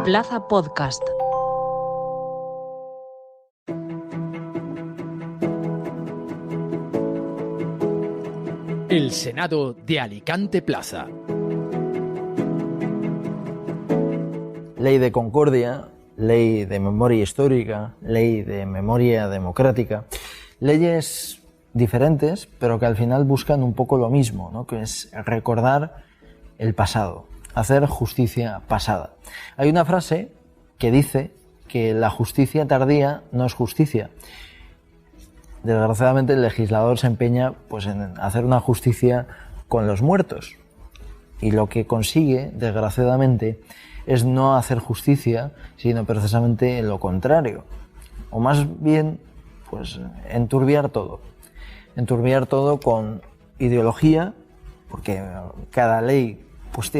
Plaza Podcast. El Senado de Alicante Plaza. Ley de concordia, ley de memoria histórica, ley de memoria democrática. Leyes diferentes, pero que al final buscan un poco lo mismo, ¿no? Que es recordar el pasado, hacer justicia pasada. Hay una frase que dice que la justicia tardía no es justicia. Desgraciadamente el legislador se empeña pues, en hacer una justicia con los muertos. Y lo que consigue, desgraciadamente, es no hacer justicia, sino precisamente lo contrario. O más bien, pues enturbiar todo. Enturbiar todo con ideología, porque cada ley pues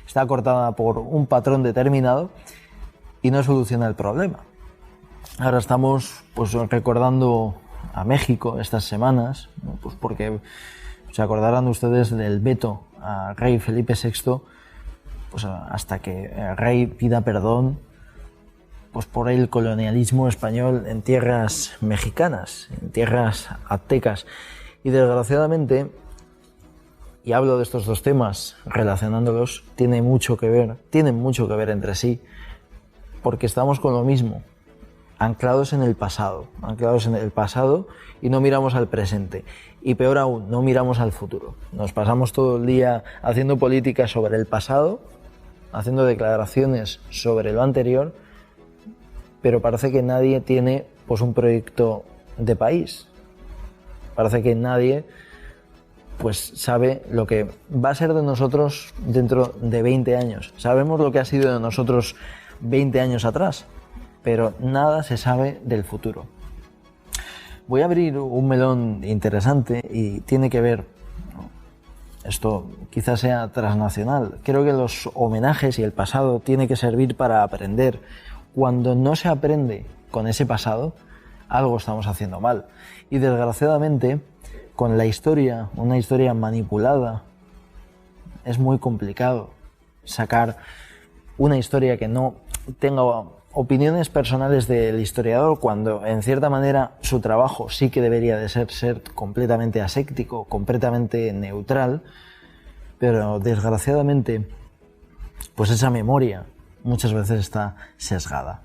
está cortada por un patrón determinado y no soluciona el problema. Ahora estamos pues recordando a México estas semanas, ¿no? Pues porque se acordarán ustedes del veto al rey Felipe VI, pues hasta que el rey pida perdón pues por el colonialismo español en tierras mexicanas, en tierras aztecas. Y desgraciadamente, y hablo de estos dos temas relacionándolos, tienen mucho que ver entre sí, porque estamos con lo mismo, anclados en el pasado y no miramos al presente. Y peor aún, no miramos al futuro. Nos pasamos todo el día haciendo política sobre el pasado, haciendo declaraciones sobre lo anterior, pero parece que nadie tiene pues un proyecto de país. Parece que nadie pues sabe lo que va a ser de nosotros dentro de 20 años. Sabemos lo que ha sido de nosotros 20 años atrás, pero nada se sabe del futuro. Voy a abrir un melón interesante y tiene que ver, esto quizás sea transnacional. Creo que los homenajes y el pasado tiene que servir para aprender. Cuando no se aprende con ese pasado, algo estamos haciendo mal. Y desgraciadamente, con la historia, una historia manipulada, es muy complicado sacar una historia que no tenga opiniones personales del historiador, cuando en cierta manera su trabajo sí que debería de ser completamente aséptico, completamente neutral, pero desgraciadamente pues esa memoria muchas veces está sesgada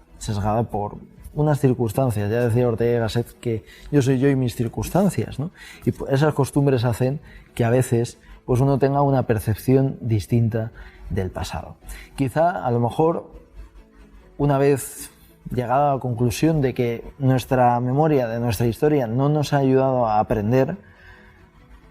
por unas circunstancias. Ya decía Ortega y Gasset que yo soy yo y mis circunstancias, ¿no? Y esas costumbres hacen que a veces pues uno tenga una percepción distinta del pasado. Quizá, a lo mejor, una vez llegada a la conclusión de que nuestra memoria, de nuestra historia, no nos ha ayudado a aprender,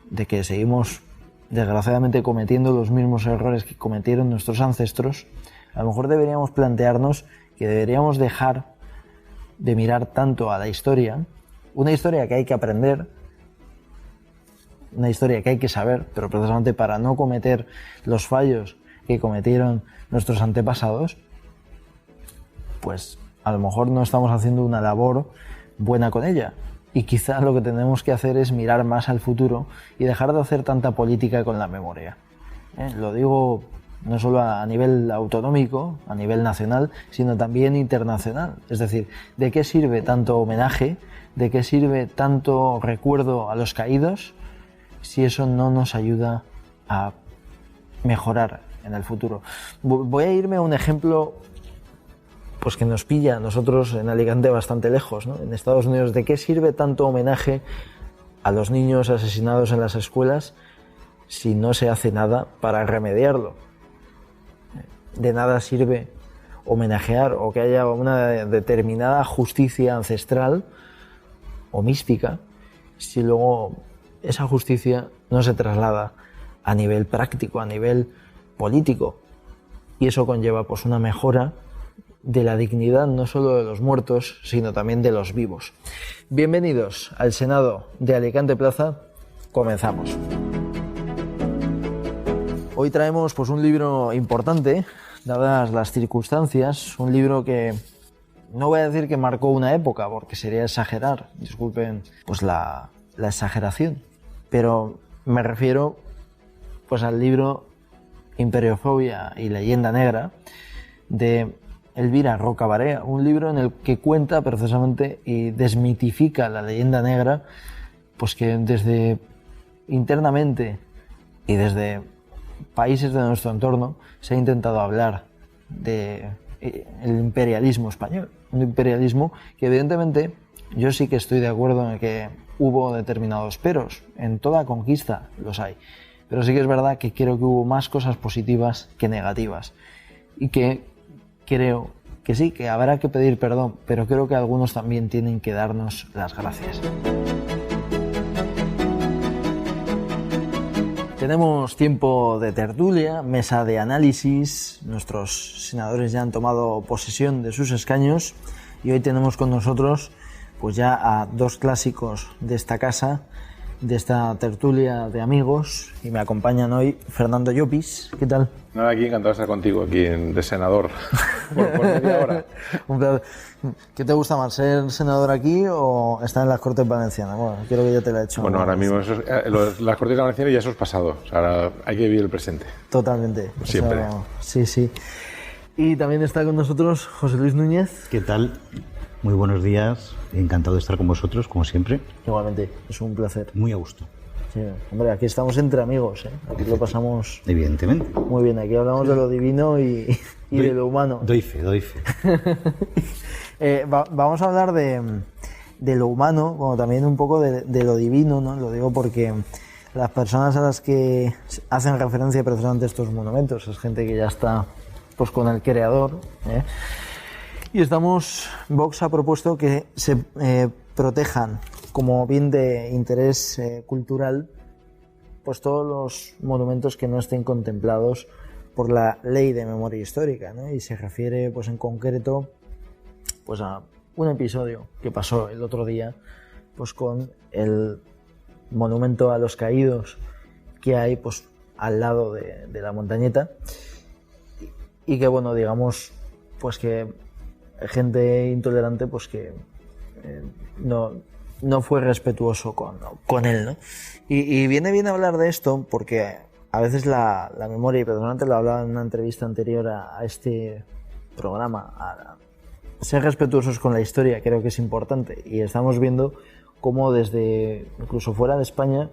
de que seguimos desgraciadamente cometiendo los mismos errores que cometieron nuestros ancestros, a lo mejor deberíamos plantearnos que deberíamos dejar de mirar tanto a la historia, una historia que hay que aprender, una historia que hay que saber, pero precisamente para no cometer los fallos que cometieron nuestros antepasados, pues a lo mejor no estamos haciendo una labor buena con ella. Y quizás lo que tenemos que hacer es mirar más al futuro y dejar de hacer tanta política con la memoria. Lo digo no solo a nivel autonómico, a nivel nacional, sino también internacional. Es decir, ¿de qué sirve tanto homenaje? ¿De qué sirve tanto recuerdo a los caídos si eso no nos ayuda a mejorar en el futuro? Voy a irme a un ejemplo pues que nos pilla a nosotros en Alicante bastante lejos, ¿no? En Estados Unidos, ¿de qué sirve tanto homenaje a los niños asesinados en las escuelas si no se hace nada para remediarlo? De nada sirve homenajear o que haya una determinada justicia ancestral o mística si luego esa justicia no se traslada a nivel práctico, a nivel político, y eso conlleva pues una mejora de la dignidad no solo de los muertos, sino también de los vivos. Bienvenidos al Senado de Alicante Plaza. Comenzamos. Hoy traemos pues un libro importante, dadas las circunstancias, un libro que no voy a decir que marcó una época, porque sería exagerar, disculpen pues la exageración, pero me refiero pues al libro Imperiofobia y Leyenda Negra de Elvira Roca Barea, un libro en el que cuenta precisamente y desmitifica la leyenda negra, pues que desde internamente y desde países de nuestro entorno se ha intentado hablar de el imperialismo español, un imperialismo que evidentemente yo sí que estoy de acuerdo en que hubo determinados peros, en toda conquista los hay, pero sí que es verdad que creo que hubo más cosas positivas que negativas y que creo que sí, que habrá que pedir perdón, pero creo que algunos también tienen que darnos las gracias. Tenemos tiempo de tertulia, mesa de análisis, nuestros senadores ya han tomado posesión de sus escaños y hoy tenemos con nosotros pues ya a dos clásicos de esta casa, de esta tertulia de amigos, y me acompañan hoy Fernando Llopis. ¿Qué tal? Nada, aquí encantado de estar contigo, aquí de senador, por media hora. ¿Qué te gusta más, ser senador aquí o estar en las Cortes Valencianas? Bueno, quiero que ya te lo he hecho. Bueno, ahora mismo las Cortes Valencianas ya eso es pasado, o sea, ahora hay que vivir el presente. Totalmente. Siempre. O sea, sí, sí. Y también está con nosotros José Luis Núñez. ¿Qué tal? Muy buenos días, encantado de estar con vosotros, como siempre. Igualmente, es un placer. Muy a gusto. Sí, hombre, aquí estamos entre amigos, ¿eh? Aquí lo pasamos evidentemente muy bien, aquí hablamos de lo divino y de lo humano. Doy fe. Vamos a hablar de lo humano, bueno, también un poco de lo divino, ¿no? Lo digo porque las personas a las que hacen referencia precisamente a estos monumentos es gente que ya está pues con el creador, ¿eh? Y Vox ha propuesto que se protejan como bien de interés cultural pues todos los monumentos que no estén contemplados por la Ley de Memoria Histórica, ¿no? Y se refiere pues en concreto pues a un episodio que pasó el otro día pues con el monumento a los caídos que hay pues al lado de la montañeta y que bueno, digamos pues que gente intolerante pues que no fue respetuoso con él, ¿no? Y viene bien hablar de esto porque a veces la memoria, y personalmente lo hablaba en una entrevista anterior a este programa, ser respetuosos con la historia creo que es importante, y estamos viendo cómo desde incluso fuera de España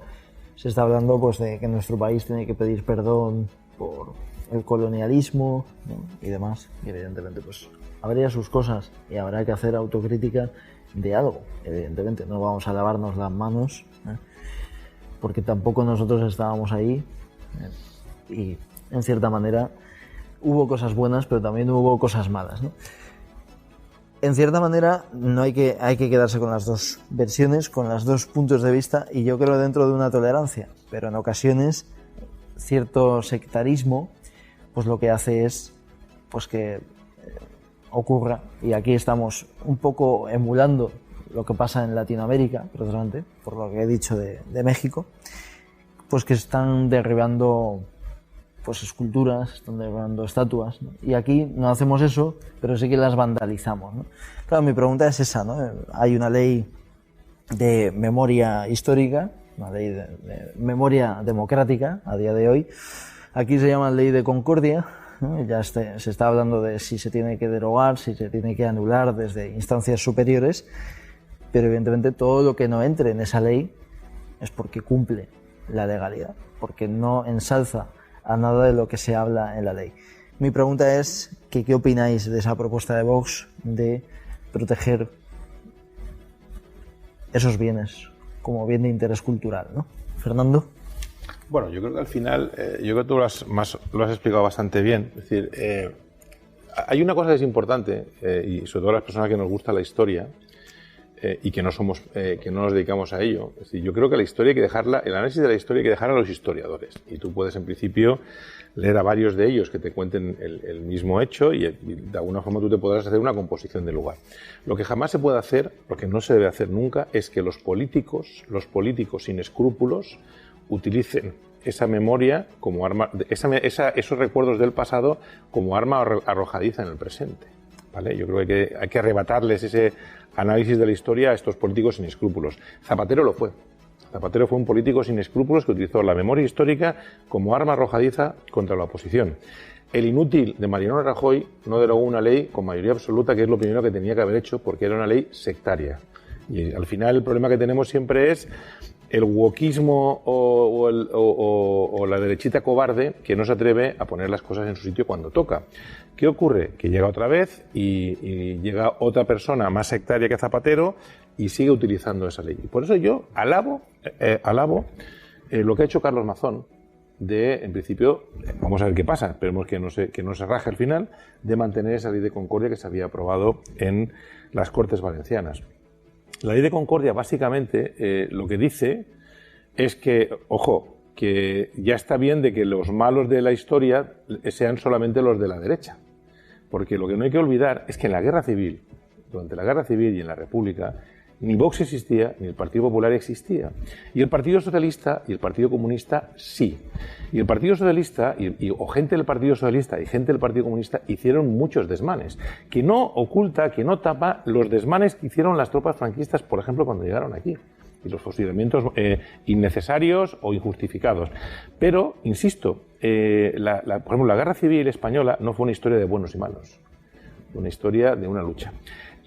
se está hablando pues de que nuestro país tiene que pedir perdón por el colonialismo, ¿no? Y demás, y evidentemente pues habría sus cosas y habrá que hacer autocrítica de algo, evidentemente no vamos a lavarnos las manos, ¿eh? Porque tampoco nosotros estábamos ahí, y en cierta manera hubo cosas buenas pero también hubo cosas malas, ¿no? En cierta manera no hay que quedarse con las dos versiones, con los dos puntos de vista, y yo creo dentro de una tolerancia, pero en ocasiones cierto sectarismo pues lo que hace es pues que ocurra, y aquí estamos un poco emulando lo que pasa en Latinoamérica, precisamente, por lo que he dicho de México, pues que están derribando pues esculturas, están derribando estatuas, ¿no? Y aquí no hacemos eso, pero sí que las vandalizamos, ¿no? Claro, mi pregunta es esa, ¿no? Hay una ley de memoria histórica, una ley de memoria democrática a día de hoy, aquí se llama ley de concordia, ¿no? Ya se está hablando de si se tiene que derogar, si se tiene que anular desde instancias superiores, pero evidentemente todo lo que no entre en esa ley es porque cumple la legalidad, porque no ensalza a nada de lo que se habla en la ley. Mi pregunta es que ¿qué opináis de esa propuesta de Vox de proteger esos bienes como bien de interés cultural, ¿no? Fernando. Bueno, yo creo que al final, yo creo que tú lo has explicado bastante bien. Es decir, hay una cosa que es importante, y sobre todo a las personas que nos gusta la historia y que no nos dedicamos a ello. Es decir, yo creo que la historia hay que dejarla, el análisis de la historia hay que dejarla a los historiadores. Y tú puedes, en principio, leer a varios de ellos que te cuenten el mismo hecho y de alguna forma tú te podrás hacer una composición del lugar. Lo que jamás se puede hacer, lo que no se debe hacer nunca, es que los políticos sin escrúpulos, utilicen esa memoria como arma, esos recuerdos del pasado como arma arrojadiza en el presente, ¿vale? Yo creo que hay que arrebatarles ese análisis de la historia a estos políticos sin escrúpulos. Zapatero lo fue. Zapatero fue un político sin escrúpulos que utilizó la memoria histórica como arma arrojadiza contra la oposición. el inútil de Mariano Rajoy no derogó una ley con mayoría absoluta, que es lo primero que tenía que haber hecho, porque era una ley sectaria. Y al final el problema que tenemos siempre es el wokismo o la derechita cobarde que no se atreve a poner las cosas en su sitio cuando toca. ¿Qué ocurre? Que llega otra vez y llega otra persona más sectaria que Zapatero y sigue utilizando esa ley. Y por eso yo alabo lo que ha hecho Carlos Mazón, en principio, vamos a ver qué pasa, esperemos que no se raje al final, de mantener esa ley de concordia que se había aprobado en las Cortes Valencianas. La ley de concordia, básicamente, lo que dice es que, ojo, que ya está bien de que los malos de la historia sean solamente los de la derecha. Porque lo que no hay que olvidar es que en la Guerra Civil, durante la Guerra Civil y en la República, ni Vox existía, ni el Partido Popular existía. Y el Partido Socialista y el Partido Comunista sí. Y el Partido Socialista, o gente del Partido Socialista y gente del Partido Comunista, hicieron muchos desmanes, que no oculta, que no tapa los desmanes que hicieron las tropas franquistas, por ejemplo, cuando llegaron aquí. Y los fusilamientos innecesarios o injustificados. Pero, insisto, por ejemplo, la Guerra Civil Española no fue una historia de buenos y malos, fue una historia de una lucha.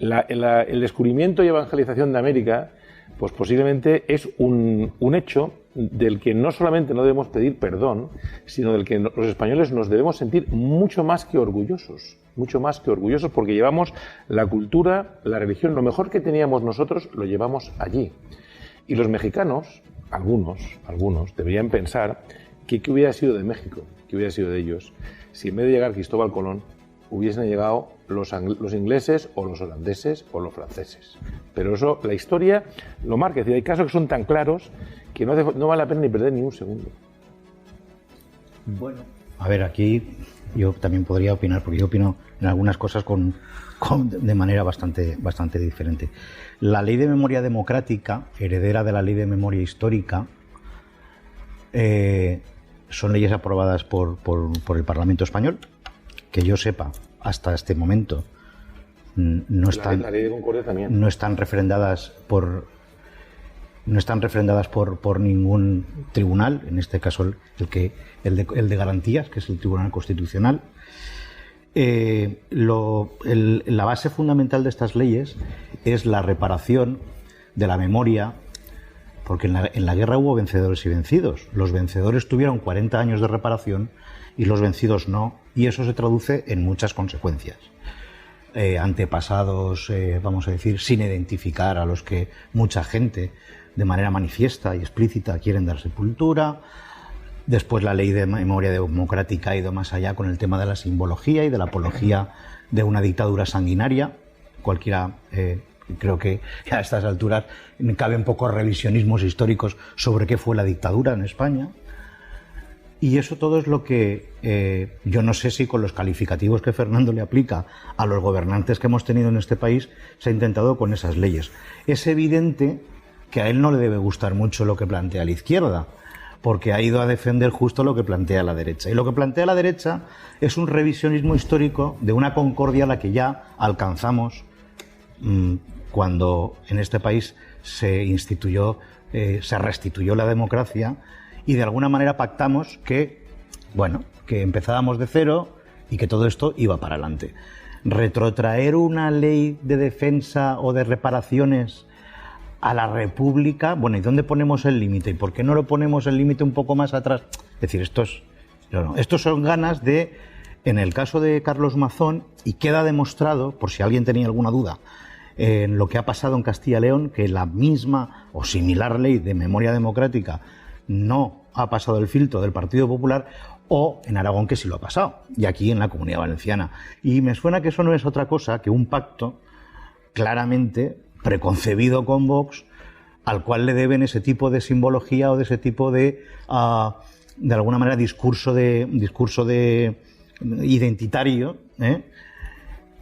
El descubrimiento y evangelización de América, pues posiblemente es un hecho del que no solamente no debemos pedir perdón, sino del que los españoles nos debemos sentir mucho más que orgullosos, porque llevamos la cultura, la religión, lo mejor que teníamos nosotros lo llevamos allí. Y los mexicanos, algunos, deberían pensar que qué hubiera sido de México, qué hubiera sido de ellos, si en vez de llegar Cristóbal Colón hubiesen llegado los ingleses o los holandeses o los franceses. Pero eso, la historia lo marca. Es decir, hay casos que son tan claros que no vale la pena ni perder ni un segundo. Bueno, a ver, aquí yo también podría opinar, porque yo opino en algunas cosas de manera bastante diferente. La Ley de Memoria Democrática, heredera de la Ley de Memoria Histórica, son leyes aprobadas por el Parlamento Español, que yo sepa, hasta este momento no están, la ley de concordia también. no están refrendadas por ningún tribunal, en este caso el de garantías, que es el Tribunal Constitucional. La base fundamental de estas leyes es la reparación de la memoria, porque en la guerra hubo vencedores y vencidos. Los vencedores tuvieron 40 años de reparación y los vencidos no, y eso se traduce en muchas consecuencias. Antepasados, vamos a decir, sin identificar, a los que mucha gente de manera manifiesta y explícita quieren dar sepultura. Después la Ley de Memoria Democrática ha ido más allá con el tema de la simbología y de la apología de una dictadura sanguinaria. Cualquiera, creo que a estas alturas caben pocos revisionismos históricos sobre qué fue la dictadura en España. Y eso todo es lo que yo no sé si con los calificativos que Fernando le aplica a los gobernantes que hemos tenido en este país se ha intentado con esas leyes. Es evidente que a él no le debe gustar mucho lo que plantea la izquierda, porque ha ido a defender justo lo que plantea la derecha. Y lo que plantea la derecha es un revisionismo histórico de una concordia a la que ya alcanzamos cuando en este país se restituyó la democracia, y de alguna manera pactamos que empezábamos de cero y que todo esto iba para adelante. Retrotraer una ley de defensa o de reparaciones a la República, ¿y dónde ponemos el límite? ¿Y por qué no lo ponemos el límite un poco más atrás? Es decir, estos son ganas de, en el caso de Carlos Mazón, y queda demostrado, por si alguien tenía alguna duda, en lo que ha pasado en Castilla y León, que la misma o similar ley de memoria democrática no ha pasado el filtro del Partido Popular, o en Aragón, que sí lo ha pasado, y aquí en la Comunidad Valenciana. Y me suena que eso no es otra cosa que un pacto claramente preconcebido con Vox, al cual le deben ese tipo de simbología o de ese tipo de alguna manera, discurso de identitario,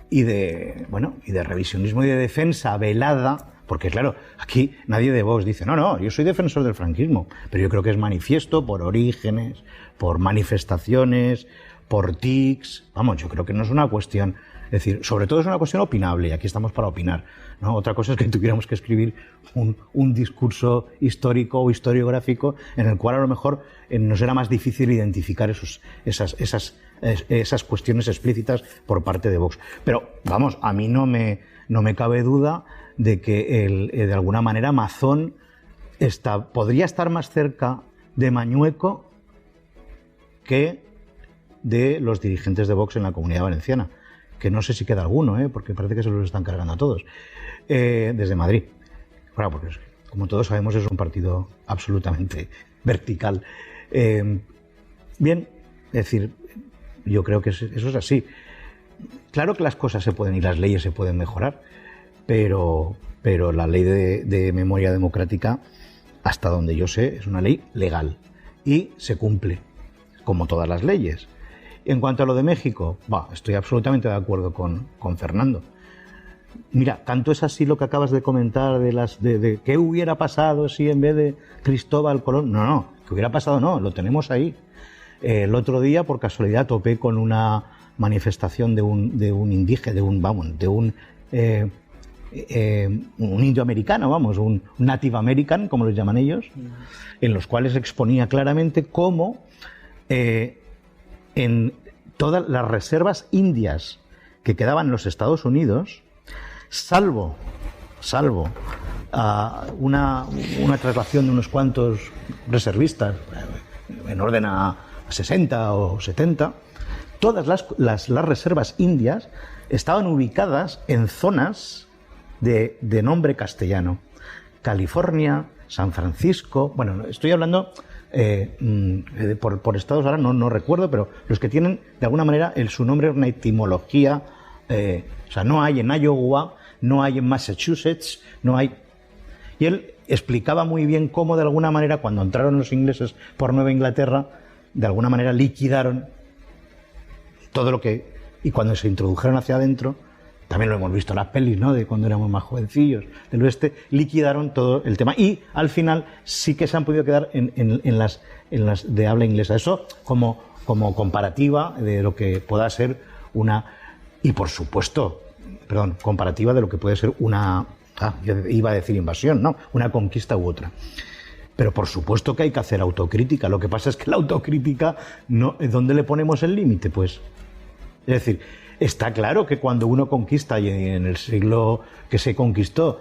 y de revisionismo y de defensa velada. Porque claro, aquí nadie de Vox dice, no, yo soy defensor del franquismo, pero yo creo que es manifiesto por orígenes, por manifestaciones, por tics. Vamos, yo creo que no es una cuestión, es decir, sobre todo es una cuestión opinable, y aquí estamos para opinar, ¿no? Otra cosa es que tuviéramos que escribir un discurso histórico o historiográfico en el cual a lo mejor nos era más difícil identificar esas cuestiones explícitas por parte de Vox. Pero, vamos, a mí no me cabe duda de que de alguna manera Mazón podría estar más cerca de Mañueco que de los dirigentes de Vox en la Comunidad Valenciana, que no sé si queda alguno, porque parece que se los están cargando a todos, desde Madrid. Bueno, porque como todos sabemos es un partido absolutamente vertical. Bien, es decir, yo creo que eso es así. Claro que las cosas se pueden y las leyes se pueden mejorar, pero la ley de memoria democrática, hasta donde yo sé, es una ley legal y se cumple, como todas las leyes. En cuanto a lo de México, estoy absolutamente de acuerdo con Fernando. Mira, tanto es así lo que acabas de comentar de qué hubiera pasado si en vez de Cristóbal Colón... No, qué hubiera pasado no, lo tenemos ahí. El otro día, por casualidad, topé con una manifestación de un indígena, de un indio americano, un Native American, como los llaman ellos, en los cuales exponía claramente cómo en todas las reservas indias que quedaban en los Estados Unidos, salvo una traslación de unos cuantos reservistas en orden a 60 o 70, todas las reservas indias estaban ubicadas en zonas de nombre castellano. California, San Francisco, bueno, estoy hablando por estados, ahora no recuerdo, pero los que tienen de alguna manera su nombre es una etimología, o sea, no hay en Iowa, no hay en Massachusetts, no hay... Y él explicaba muy bien cómo de alguna manera cuando entraron los ingleses por Nueva Inglaterra, de alguna manera liquidaron todo lo que... Y cuando se introdujeron hacia adentro, también lo hemos visto en las pelis, ¿no?, de cuando éramos más jovencillos del oeste, liquidaron todo el tema. Y al final sí que se han podido quedar en las de habla inglesa. Eso como comparativa de lo que pueda ser una... Y por supuesto, comparativa de lo que puede ser una... yo iba a decir invasión, ¿no?, una conquista u otra. Pero por supuesto que hay que hacer autocrítica. Lo que pasa es que la autocrítica, ¿dónde le ponemos el límite? Pues, es decir, está claro que cuando uno conquista, y en el siglo que se conquistó,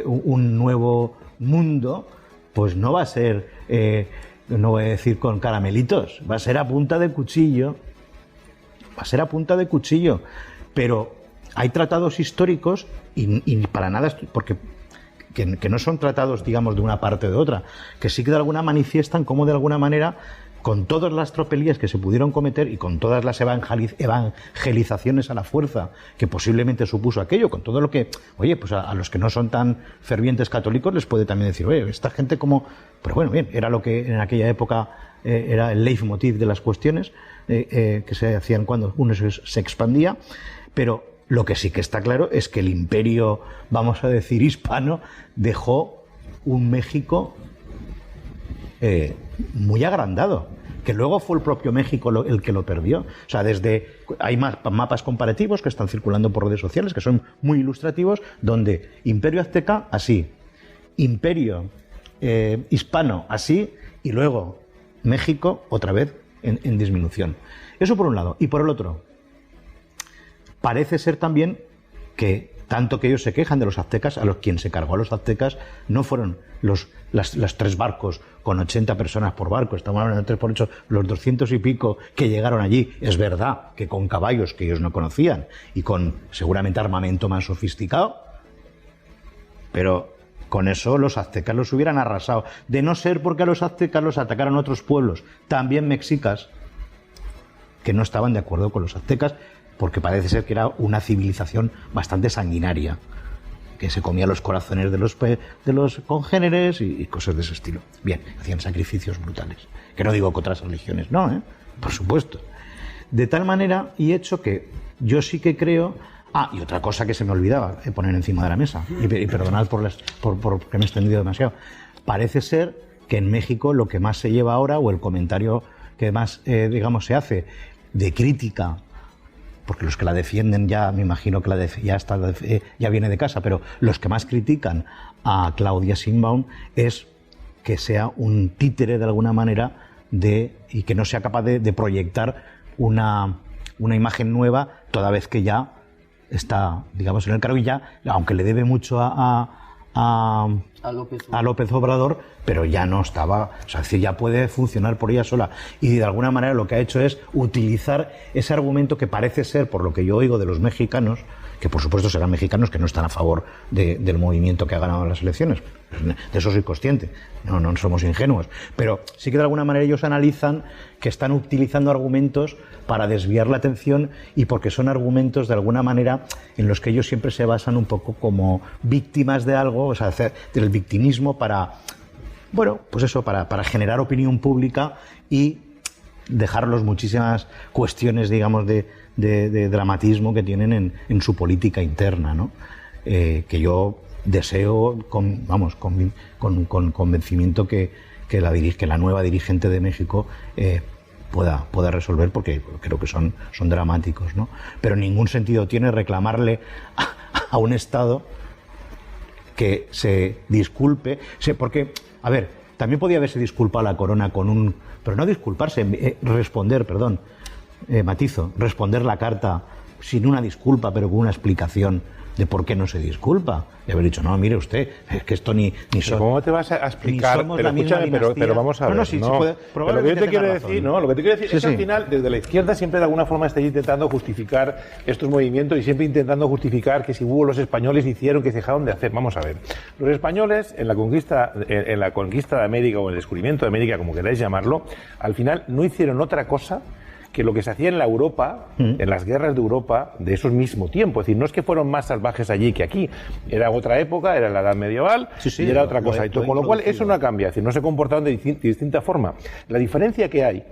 un nuevo mundo, pues no va a ser, no voy a decir con caramelitos, va a ser a punta de cuchillo. Va a ser a punta de cuchillo. Pero hay tratados históricos, y para nada, porque que no son tratados, digamos, de una parte o de otra, que sí que de alguna manifiestan cómo de alguna manera, con todas las tropelías que se pudieron cometer y con todas las evangelizaciones a la fuerza que posiblemente supuso aquello, con todo lo que, oye, pues a los que no son tan fervientes católicos les puede también decir, oye, esta gente como... Pero bueno, bien, era lo que en aquella época era el leitmotiv de las cuestiones que se hacían cuando uno se expandía, pero lo que sí que está claro es que el imperio, vamos a decir, hispano, dejó un México muy agrandado, que luego fue el propio México el que lo perdió. O sea, hay mapas comparativos que están circulando por redes sociales, que son muy ilustrativos, donde Imperio Azteca, así, Imperio hispano, así, y luego México, otra vez, en disminución. Eso por un lado. Y por el otro, parece ser también que, tanto que ellos se quejan de los aztecas, quien se cargó a los aztecas no fueron los 3 barcos con 80 personas por barco, estamos hablando de 3 por 8, los 200 y pico que llegaron allí. Es verdad que con caballos que ellos no conocían y con seguramente armamento más sofisticado, pero con eso los aztecas los hubieran arrasado. De no ser porque a los aztecas los atacaron otros pueblos, también mexicas, que no estaban de acuerdo con los aztecas, porque parece ser que era una civilización bastante sanguinaria, que se comía los corazones de los congéneres y cosas de ese estilo. Bien, hacían sacrificios brutales. Que no digo que otras religiones no, por supuesto. De tal manera y hecho que yo sí que creo... y otra cosa que se me olvidaba poner encima de la mesa, y perdonad por que me he extendido demasiado. Parece ser que en México lo que más se lleva ahora, o el comentario que más, digamos, se hace de crítica, porque los que la defienden ya, me imagino que ya viene de casa, pero los que más critican a Claudia Sheinbaum es que sea un títere de alguna manera y que no sea capaz de proyectar una imagen nueva, toda vez que ya está, digamos, en el cargo y ya, aunque le debe mucho a López Obrador, pero ya no estaba, o sea, es decir, ya puede funcionar por ella sola. Y de alguna manera lo que ha hecho es utilizar ese argumento que parece ser, por lo que yo oigo de los mexicanos, que por supuesto serán mexicanos que no están a favor del movimiento que ha ganado las elecciones. De eso soy consciente, no somos ingenuos. Pero sí que de alguna manera ellos analizan que están utilizando argumentos para desviar la atención y porque son argumentos de alguna manera en los que ellos siempre se basan un poco como víctimas de algo, o sea, hacer del victimismo para, bueno, pues eso, para generar opinión pública y dejarlos muchísimas cuestiones, digamos, de dramatismo que tienen en su política interna, ¿no? Que yo deseo con convencimiento que la nueva dirigente de México pueda resolver, porque creo que son dramáticos, ¿no? Pero en ningún sentido tiene reclamarle a un Estado que se disculpe, porque, a ver, también podía haberse disculpado la Corona pero no disculparse, responder la carta sin una disculpa, pero con una explicación de por qué no se disculpa. Y haber dicho, no, mire usted, es que esto ni son... ¿Cómo te vas a explicar? Pero escúchame, pero vamos a ver. Sí, se puede, pero lo que yo te quiero decir, lo que te quiero decir es que al final, desde la izquierda siempre de alguna forma estáis intentando justificar estos movimientos y siempre intentando justificar que si hubo los españoles hicieron, que se dejaron de hacer. Vamos a ver. Los españoles en la conquista de América o el descubrimiento de América, como queráis llamarlo, al final no hicieron otra cosa que lo que se hacía en la Europa, en las guerras de Europa de esos mismo tiempo. Es decir, no es que fueron más salvajes allí que aquí. Era otra época, era la Edad Medieval, y era otra cosa. Con lo cual, eso no ha cambiado. Es decir, no se comportaron de distinta forma. La diferencia que hay,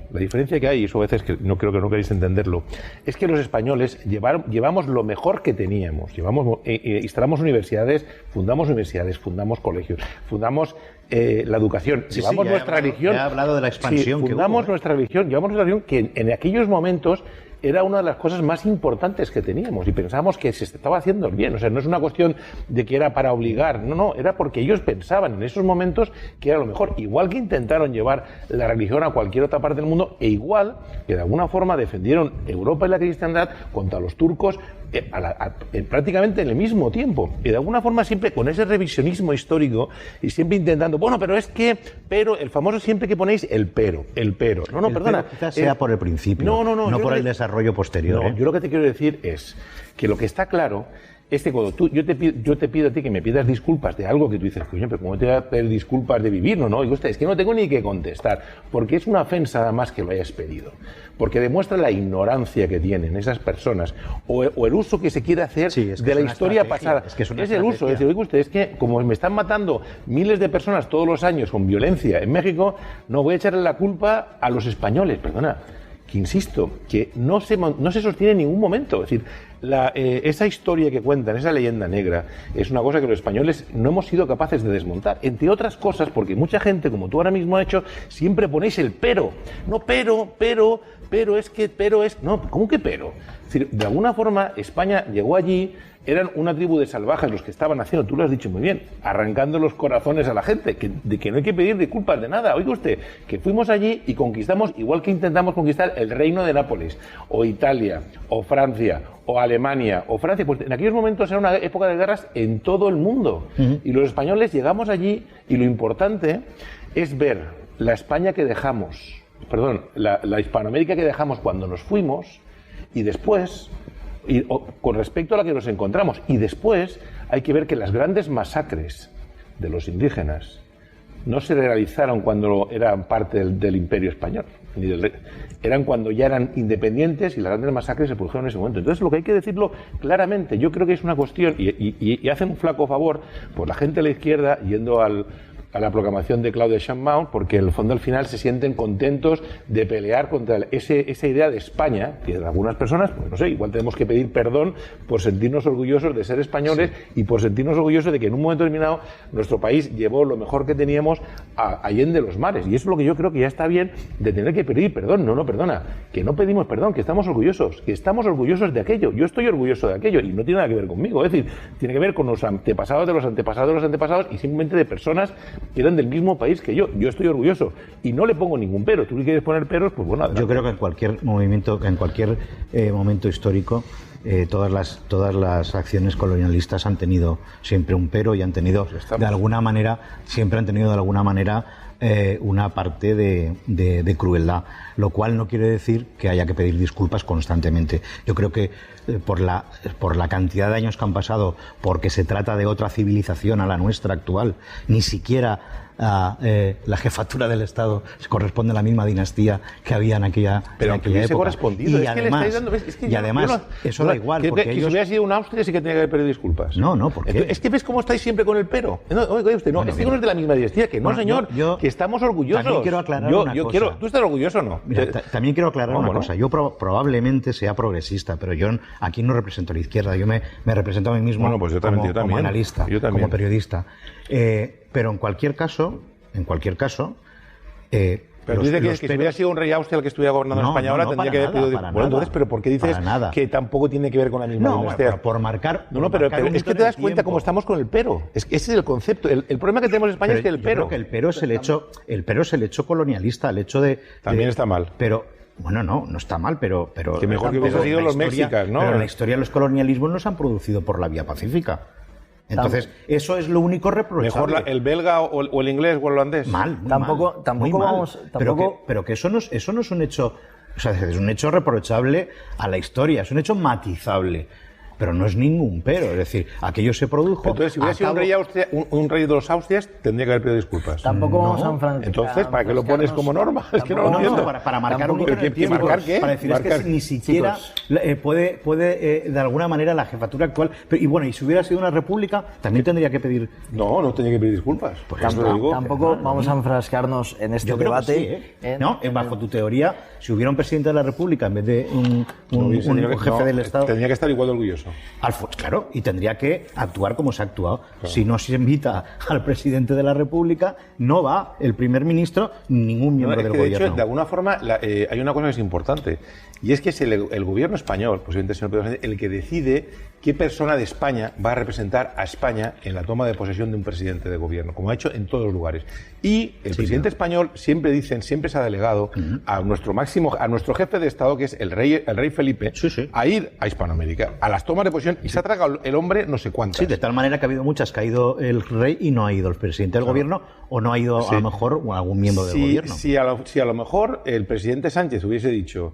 y eso a veces que no creo que no queréis entenderlo, es que los españoles llevamos lo mejor que teníamos. Instalamos universidades, fundamos colegios, fundamos la educación, llevamos nuestra religión. Ya he hablado de la expansión. Fundamos nuestra religión, llevamos nuestra religión que en aquellos momentos era una de las cosas más importantes que teníamos y pensábamos que se estaba haciendo bien. O sea, no es una cuestión de que era para obligar, no, era porque ellos pensaban en esos momentos que era lo mejor. Igual que intentaron llevar la religión a cualquier otra parte del mundo, e igual que de alguna forma defendieron Europa y la cristiandad contra los turcos prácticamente en el mismo tiempo. Y de alguna forma siempre con ese revisionismo histórico y siempre intentando, pero el famoso siempre que ponéis el pero. No, perdona. Pero quizás sea por el principio, no por el desarrollo posterior. No, yo lo que te quiero decir es que lo que está claro es que cuando yo te pido a ti que me pidas disculpas de algo que tú dices, coño, pero ¿cómo te voy a pedir disculpas de vivir? No, digo, es que no tengo ni que contestar, porque es una ofensa nada más que lo hayas pedido, porque demuestra la ignorancia que tienen esas personas, o el uso que se quiere hacer de la historia pasada. Es el uso, es decir, oiga usted, es que como me están matando miles de personas todos los años con violencia en México, no voy a echarle la culpa a los españoles, perdona. Que insisto, que no se sostiene en ningún momento. Es decir, esa historia que cuentan, esa leyenda negra, es una cosa que los españoles no hemos sido capaces de desmontar. Entre otras cosas, porque mucha gente, como tú ahora mismo has hecho, siempre ponéis el pero. No, no, ¿cómo que pero? Es decir, de alguna forma, España llegó allí, eran una tribu de salvajes los que estaban haciendo, tú lo has dicho muy bien, arrancando los corazones a la gente, de que no hay que pedir disculpas de nada. Oiga usted, que fuimos allí y conquistamos, igual que intentamos conquistar el reino de Nápoles, o Italia, o Francia, o Alemania, o Francia, pues en aquellos momentos era una época de guerras en todo el mundo. Y los españoles llegamos allí y lo importante es ver la España que dejamos, la Hispanoamérica que dejamos cuando nos fuimos y después... con respecto a la que nos encontramos. Y después hay que ver que las grandes masacres de los indígenas no se realizaron cuando eran parte del Imperio Español, eran cuando ya eran independientes y las grandes masacres se produjeron en ese momento. Entonces, lo que hay que decirlo claramente, yo creo que es una cuestión, y hacen un flaco favor, pues la gente de la izquierda, yendo al a la proclamación de Claude Sheinbaum, porque en el fondo al final se sienten contentos de pelear contra esa idea de España, que de algunas personas, pues no sé, igual tenemos que pedir perdón por sentirnos orgullosos de ser españoles y por sentirnos orgullosos de que en un momento determinado nuestro país llevó lo mejor que teníamos allende los mares. Y eso es lo que yo creo que ya está bien de tener que pedir perdón. No, perdona, que no pedimos perdón, que estamos orgullosos de aquello. Yo estoy orgulloso de aquello y no tiene nada que ver conmigo, es decir, tiene que ver con los antepasados de los antepasados de los antepasados y simplemente de personas que eran del mismo país que yo. Yo estoy orgulloso y no le pongo ningún pero. Tú le quieres poner peros, pues bueno, adelante. Yo creo que en cualquier momento histórico, todas las acciones colonialistas han tenido siempre un pero y han tenido de alguna manera una parte de crueldad, lo cual no quiere decir que haya que pedir disculpas constantemente. Yo creo que por la cantidad de años que han pasado, porque se trata de otra civilización a la nuestra actual, ni siquiera la jefatura del Estado se corresponde a la misma dinastía que había en aquella época. Correspondido. Y además, eso da igual. Porque si hubiera sido una Austria sí que tenía que haber pedido disculpas. No, ¿por qué? Es que ves cómo estáis siempre con el pero. No, oiga usted, no, es que no es de la misma dinastía, que no, bueno, señor, que estamos orgullosos. También quiero aclarar una cosa. ¿Tú estás orgulloso o no? Mira, también quiero aclarar una cosa. Yo probablemente sea progresista, pero yo aquí no represento a la izquierda. Yo me represento a mí mismo como analista, como periodista. Pero en cualquier caso, pero dice que si hubiera sido un rey Austria el que estuviera gobernando en España ahora tendría que haber pedido disculpas. Bueno, entonces, ¿pero por qué dices que tampoco tiene que ver con la misma dinastía? Bueno, por marcar. Pero es que te das cuenta cómo estamos con el pero. Ese es el concepto. El problema que tenemos en España es que el pero. Yo creo que el pero es el hecho colonialista, el hecho de. También está mal. Pero. Bueno, no está mal, pero que mejor que hubiesen sido los mexicas, ¿no? Pero en la historia los colonialismos no se han producido por la vía pacífica. Entonces, eso es lo único reprochable. Mejor el belga o el inglés o el holandés. Mal, muy tampoco vamos. Pero que eso no es un hecho. O sea, es un hecho reprochable a la historia, es un hecho matizable. Pero no es ningún pero, es decir, aquello se produjo. Entonces, si hubiera sido un rey de los Austrias, tendría que haber pedido disculpas. Tampoco vamos a enfrentar. Entonces, ¿para qué lo pones como norma? Es que no lo entiendo. Para marcar un hito en el tiempo. ¿Marcar qué? Para decir, es que ni siquiera puede de alguna manera la jefatura actual. Y bueno, y si hubiera sido una república, también tendría que pedir. No tendría que pedir disculpas. Tampoco vamos a enfrascarnos en este debate. No, bajo tu teoría, si hubiera un presidente de la república en vez de un jefe del Estado. Tendría que estar igual de orgulloso. Claro, y tendría que actuar como se ha actuado. Claro. Si no se invita al presidente de la República, no va el primer ministro ni ningún miembro del gobierno. De hecho, de alguna forma, hay una cosa que es importante, y es que es el gobierno español, posiblemente el señor Pedro Sánchez, el que decide qué persona de España va a representar a España en la toma de posesión de un presidente de gobierno, como ha hecho en todos los lugares. Y el presidente español siempre se ha delegado a nuestro jefe de Estado, que es el rey Felipe, a ir a Hispanoamérica, a las tomas de posesión, y se ha tragado el hombre no sé cuántas. Sí, de tal manera que ha habido muchas que ha ido el rey y no ha ido el presidente del gobierno, o no ha ido a lo mejor algún miembro del gobierno. Si a lo mejor el presidente Sánchez hubiese dicho,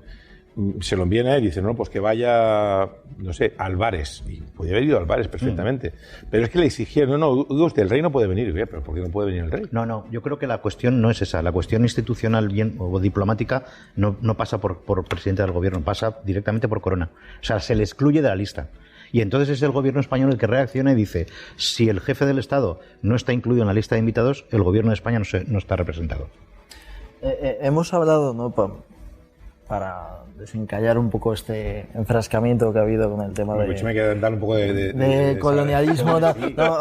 se lo envían a él y dice, no, pues que vaya, no sé, a Álvarez. Y podía haber ido a Álvarez perfectamente. Pero es que le exigieron, no, usted, el rey no puede venir. ¿Pero por qué no puede venir el rey? No, yo creo que la cuestión no es esa. La cuestión institucional o diplomática no pasa por presidente del gobierno, pasa directamente por Corona. O sea, se le excluye de la lista. Y entonces es el gobierno español el que reacciona y dice, si el jefe del Estado no está incluido en la lista de invitados, el gobierno de España no está representado. Hemos hablado, ¿no?, para desencallar un poco este enfrascamiento que ha habido con el tema de... me queda dar un poco de colonialismo.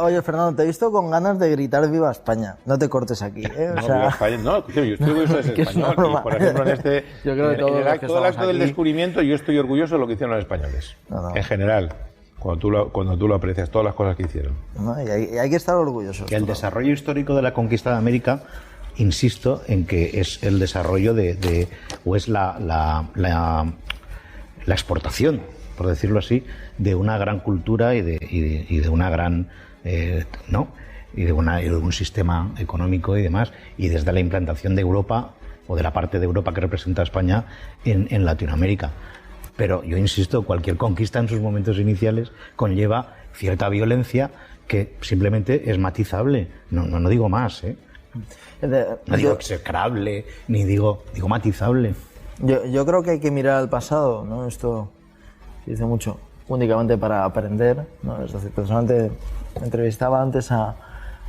Oye, Fernando, te he visto con ganas de gritar ¡Viva España! No te cortes aquí, ¿eh? No, Viva España. No, yo estoy orgulloso de ser español. Y, por ejemplo, yo creo que todo el acto del descubrimiento, yo estoy orgulloso de lo que hicieron los españoles. En general. Cuando tú lo aprecias, todas las cosas que hicieron. Y hay que estar orgullosos. Que el desarrollo histórico de la conquista de América, insisto en que es el desarrollo o es la exportación, por decirlo así, de una gran cultura y de una gran y de un sistema económico y demás, y desde la implantación de Europa o de la parte de Europa que representa a España en Latinoamérica. Pero yo insisto, cualquier conquista en sus momentos iniciales conlleva cierta violencia que simplemente es matizable. No digo más, ¿eh? No digo execrable, ni digo matizable. Yo creo que hay que mirar al pasado, ¿no? Esto se dice mucho, únicamente para aprender, ¿no? Es decir, personalmente entrevistaba antes a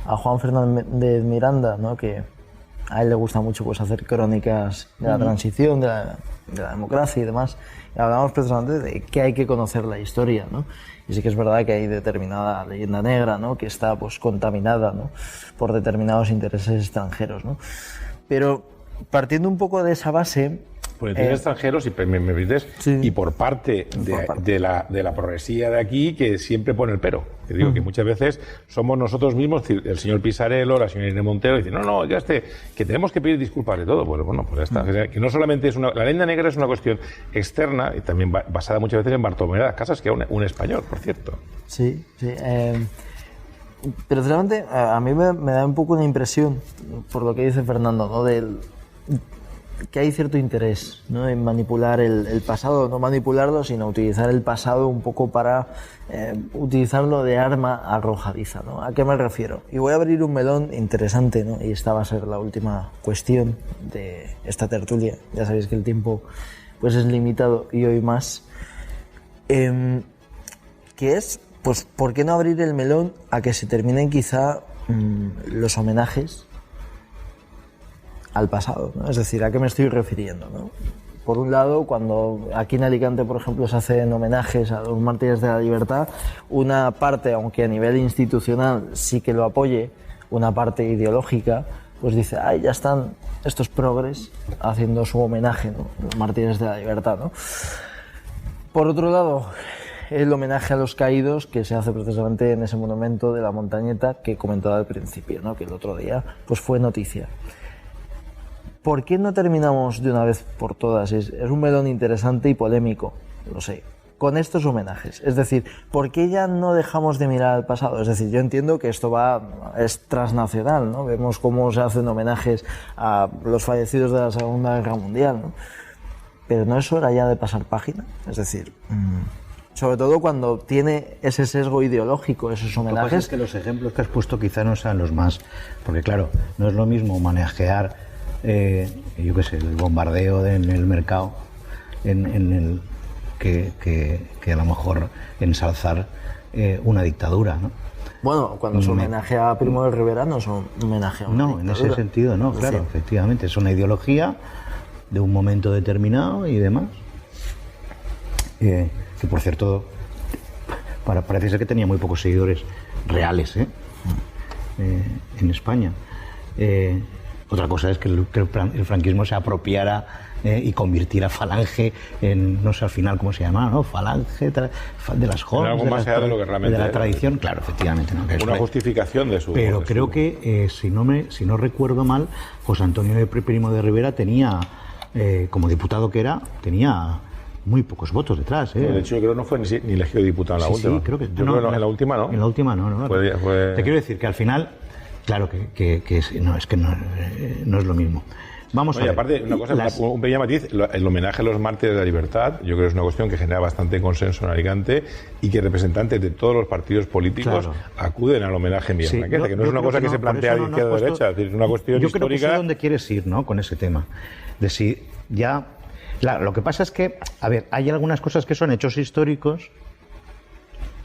a Juan Fernández Miranda, ¿no? Que a él le gusta mucho pues hacer crónicas de la transición, de la democracia y demás. Y hablamos precisamente de que hay que conocer la historia, ¿no? Y sí que es verdad que hay determinada leyenda negra, ¿no? Que está pues contaminada, ¿no? Por determinados intereses extranjeros, ¿no? Pero partiendo un poco de esa base... Por intereses extranjeros, y me permites, Sí. y por parte de la progresía de aquí, que siempre pone el pero. Te digo que muchas veces somos nosotros mismos, el señor Pisarello, la señora Irene Montero, dicen, no, ya que tenemos que pedir disculpas de todo. Bueno, pues ya está. Que no solamente es la leyenda negra es una cuestión externa, y también basada muchas veces en Bartolomé de las Casas, que era un español, por cierto. Sí. Pero realmente a mí me da un poco una impresión, por lo que dice Fernando, ¿no? Que hay cierto interés, ¿no? En manipular el pasado, no manipularlo, sino utilizar el pasado un poco para utilizarlo de arma arrojadiza, ¿no? ¿A qué me refiero? Y voy a abrir un melón interesante, ¿no? Y esta va a ser la última cuestión de esta tertulia. Ya sabéis que el tiempo pues es limitado y hoy más. Que es, pues, ¿por qué no abrir el melón a que se terminen quizá los homenajes al pasado, ¿no? Es decir, ¿a qué me estoy refiriendo, ¿no? Por un lado, cuando aquí en Alicante, por ejemplo, se hacen homenajes a los mártires de la libertad, una parte, aunque a nivel institucional sí que lo apoye, una parte ideológica, pues dice, ya están estos progres haciendo su homenaje, ¿no? Los mártires de la libertad, ¿no? Por otro lado, el homenaje a los caídos que se hace precisamente en ese monumento de la Montañeta que comentaba al principio, ¿no? Que el otro día pues fue noticia. ¿Por qué no terminamos de una vez por todas? Es un melón interesante y polémico, lo sé, con estos homenajes. Es decir, ¿por qué ya no dejamos de mirar al pasado? Es decir, yo entiendo que esto es transnacional, ¿no? Vemos cómo se hacen homenajes a los fallecidos de la Segunda Guerra Mundial, ¿no? Pero ¿no es hora ya de pasar página? Es decir, sobre todo cuando tiene ese sesgo ideológico, esos homenajes. Lo que pasa es que los ejemplos que has puesto quizá no sean los más... Porque claro, no es lo mismo manejar... yo qué sé, el bombardeo en el mercado que a lo mejor ensalzar una dictadura, ¿no? Bueno, cuando se homenajea a Primo de Rivera no es un homenaje a una dictadura. En ese dictadura. sentido no, claro, sí. Efectivamente, es una ideología de un momento determinado y demás, que por cierto parece ser que tenía muy pocos seguidores reales en España. Otra cosa es que el franquismo se apropiara y convirtiera Falange en, no sé al final cómo se llama, ¿no? Falange de las jóvenes, algo más allá de lo que realmente de la tradición, claro, efectivamente. ¿No? Una justificación de su... Pero creo que, si no recuerdo mal, José Antonio Primo de Rivera tenía, como diputado que era, tenía muy pocos votos detrás. De hecho, yo creo que no fue ni elegido diputado en la última. Sí, creo que yo creo que en la última no. En la última no. Te quiero decir que al final... Claro que no es lo mismo. Vamos a ver. Y aparte, una cosa, un pequeño matiz, el homenaje a los mártires de la libertad, yo creo que es una cuestión que genera bastante consenso en Alicante y que representantes de todos los partidos políticos acuden al homenaje en Villaviciosa, que no es una cosa que se plantea de izquierda o derecha, es decir, es una cuestión yo histórica. Creo que sé dónde quieres ir, ¿no? Con ese tema. De si ya... Claro, lo que pasa es que, a ver, hay algunas cosas que son hechos históricos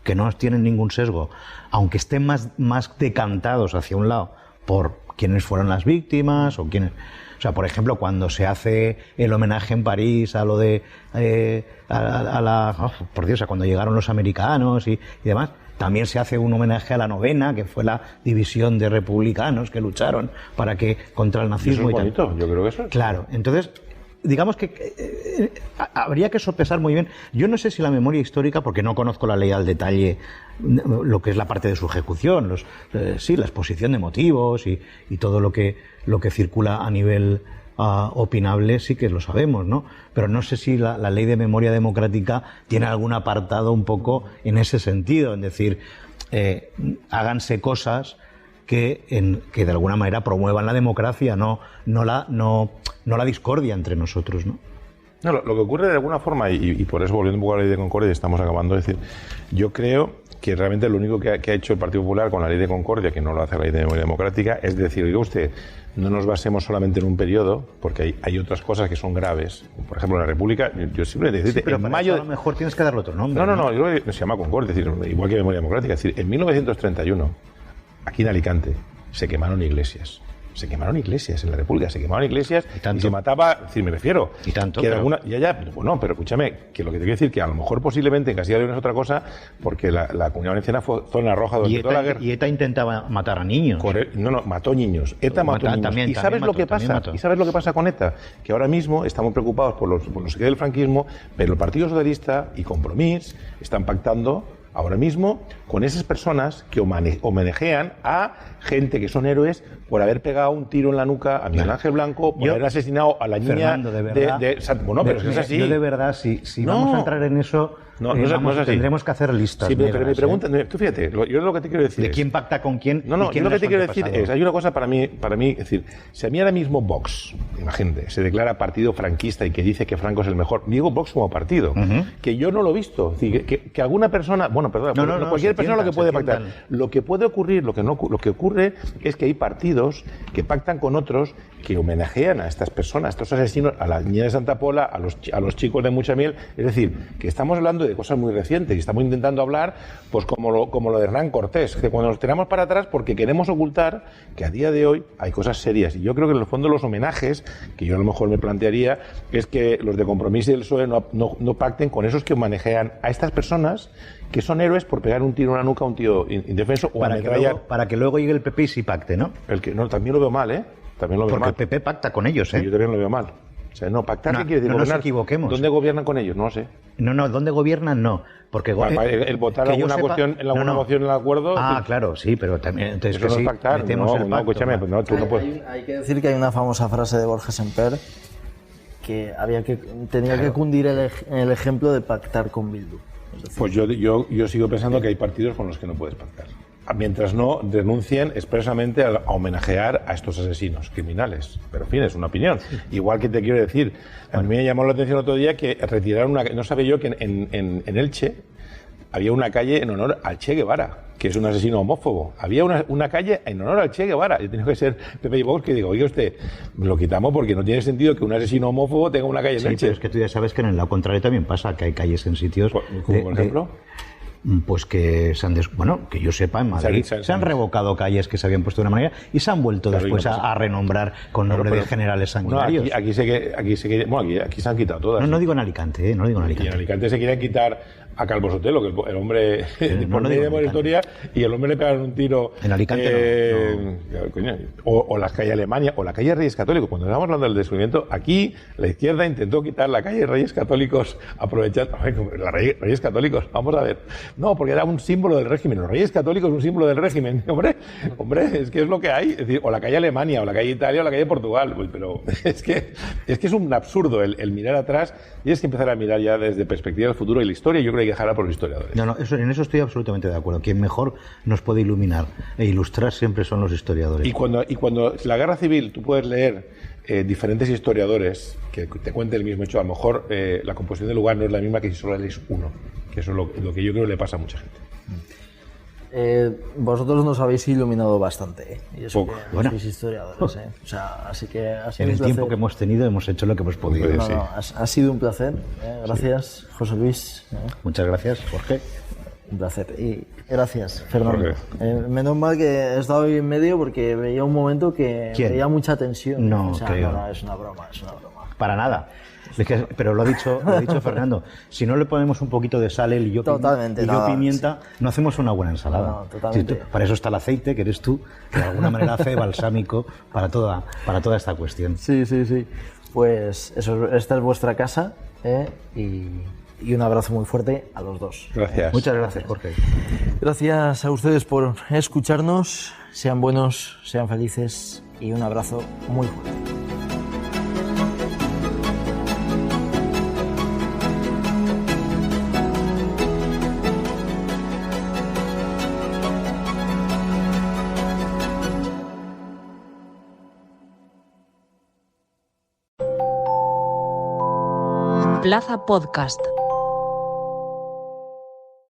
que no tienen ningún sesgo, aunque estén más decantados hacia un lado por quiénes fueron las víctimas o quiénes... O sea, por ejemplo, cuando se hace el homenaje en París a lo de... por Dios, a cuando llegaron los americanos y demás, también se hace un homenaje a la Novena, que fue la división de republicanos que lucharon contra el nazismo. Y eso es bonito, yo creo que eso es... Claro, entonces... Digamos que habría que sopesar muy bien. Yo no sé si la memoria histórica, porque no conozco la ley al detalle, lo que es la parte de su ejecución, la exposición de motivos y todo lo que circula a nivel opinable, sí que lo sabemos, ¿no? Pero no sé si la ley de memoria democrática tiene algún apartado un poco en ese sentido, es decir, háganse cosas que de alguna manera promuevan la democracia, no la discordia entre nosotros, ¿no? No, lo que ocurre de alguna forma, y por eso volviendo un poco a la ley de Concordia, estamos acabando de decir, yo creo que realmente lo único que ha hecho el Partido Popular con la ley de Concordia, que no lo hace la ley de memoria democrática, es decir, oiga usted, no nos basemos solamente en un periodo, porque hay otras cosas que son graves. Por ejemplo, en la República, yo simplemente decirte, pero en mayo... a lo mejor tienes que darle otro nombre. No, yo creo que se llama Concordia, es decir, igual que memoria democrática, es decir, en 1931, aquí en Alicante se quemaron iglesias. Se quemaron iglesias en la República, se quemaron iglesias y se mataba, es decir, me refiero. Y tanto. Que bueno, pero escúchame, que lo que te quiero decir que a lo mejor posiblemente en Castilla y León es otra cosa, porque la Comunidad Valenciana fue zona roja durante toda la guerra. Y ETA intentaba matar a niños. Mató niños. ETA mató niños. También, ¿Y sabes lo que pasa? ¿Y sabes lo que pasa con ETA? Que ahora mismo estamos preocupados por los que del franquismo, pero el Partido Socialista y Compromís están pactando ahora mismo con esas personas que homenajean a gente que son héroes por haber pegado un tiro en la nuca a Miguel Ángel Blanco, por haber asesinado a la niña Fernando, de verdad, bueno, pero es así. Yo de verdad, si vamos a entrar en eso, no es así. Tendremos que hacer listas. Sí, pero mi pregunta, tú fíjate, yo lo que te quiero decir ¿de quién pacta con quién? Yo lo que te quiero decir es, hay una cosa para mí, es decir, si a mí ahora mismo Vox, imagínate, se declara partido franquista y que dice que Franco es el mejor, digo Vox como partido, que yo no lo he visto, es decir, que alguna persona, bueno, perdona, cualquier persona lo que puede pactar, lo que puede ocurrir, lo que ocurre es que hay partidos que pactan con otros que homenajean a estas personas, a estos asesinos, a la niña de Santa Pola, a los chicos de Mucha Miel, es decir, que estamos hablando de cosas muy recientes y estamos intentando hablar pues como lo de Hernán Cortés, que cuando nos tiramos para atrás porque queremos ocultar que a día de hoy hay cosas serias, y yo creo que en el fondo los homenajes, que yo a lo mejor me plantearía, es que los de Compromís y el PSOE no pacten con esos que homenajean a estas personas que son héroes por pegar un tiro en la nuca a un tío indefenso o para que luego llegue el PP y sí pacte, ¿no? También lo veo mal, ¿eh? También lo veo mal. Porque el PP pacta con ellos, ¿eh? Yo también lo veo mal. O sea, pactar, ¿qué quiere decir? No nos equivoquemos. ¿Dónde gobiernan con ellos? No lo sé. No, ¿dónde gobiernan? No. Porque el votar alguna cuestión en alguna moción en el acuerdo. Claro, sí, pero también. Entonces, eso no es pactar. Escúchame, tú no puedes. Hay que decir que hay una famosa frase de Borges Semper que tenía que cundir el ejemplo de pactar con Bildu. Pues yo sigo pensando que hay partidos con los que no puedes pactar, mientras no denuncien expresamente a homenajear a estos asesinos criminales. Pero en fin, es una opinión. Igual que te quiero decir, a mí me llamó la atención otro día que retiraron no sabía yo que en Elche había una calle en honor al Che Guevara, que es un asesino homófobo. Había una calle en honor al Che Guevara. Yo tenía que ser Pepe y Vox que digo, oye usted, lo quitamos porque no tiene sentido que un asesino homófobo tenga una calle en Elche. Pero es que tú ya sabes que en el lado contrario también pasa, que hay calles en sitios... ¿Como por ejemplo? Pues que que yo sepa, en Madrid se han revocado calles que se habían puesto de una manera y se han vuelto después a renombrar con nombre de generales sanguinarios. Aquí se han quitado todas. No digo en Alicante, no digo en Alicante. Y en Alicante se querían quitar a Calvo Sotelo, que el hombre por medio de la historia, y el hombre le pegaron un tiro. En Alicante no. O la calle Alemania, o la calle Reyes Católicos. Cuando estábamos hablando del descubrimiento, aquí la izquierda intentó quitar la calle Reyes Católicos aprovechando. Reyes Católicos, vamos a ver. No, porque era un símbolo del régimen. Los Reyes Católicos es un símbolo del régimen. Hombre, es que es lo que hay. Es decir, o la calle Alemania, o la calle Italia, o la calle Portugal. Pero es que es un absurdo el mirar atrás, y es que empezar a mirar ya desde perspectiva del futuro y la historia. Yo creo que hay que dejarla por los historiadores. En eso estoy absolutamente de acuerdo. Quien mejor nos puede iluminar e ilustrar siempre son los historiadores. Y cuando la guerra civil, tú puedes leer diferentes historiadores que te cuenten el mismo hecho. A lo mejor la composición del lugar no es la misma que si solo lees uno. Que eso es lo que yo creo que le pasa a mucha gente. Vosotros nos habéis iluminado bastante, y eso Poco. que sois historiadores, O sea, así que ha sido en el un placer. tiempo que hemos tenido hemos hecho lo que hemos podido. Ha sido un placer. Gracias, José Luis. Muchas gracias, Jorge. Un placer. Y gracias, Fernando. Menos mal que he estado ahí en medio porque veía un momento que veía mucha tensión. No, creo. No, es una broma. Para nada. Pero lo ha dicho Fernando. Si no le ponemos un poquito de sal y yo pimienta, no hacemos una buena ensalada. No, totalmente. Para eso está el aceite, que eres tú, que de alguna manera hace balsámico para toda esta cuestión. Sí. Pues eso, esta es vuestra casa, y un abrazo muy fuerte a los dos. Gracias. Muchas gracias, Jorge. Gracias a ustedes por escucharnos. Sean buenos, sean felices, y un abrazo muy fuerte. Plaza Podcast.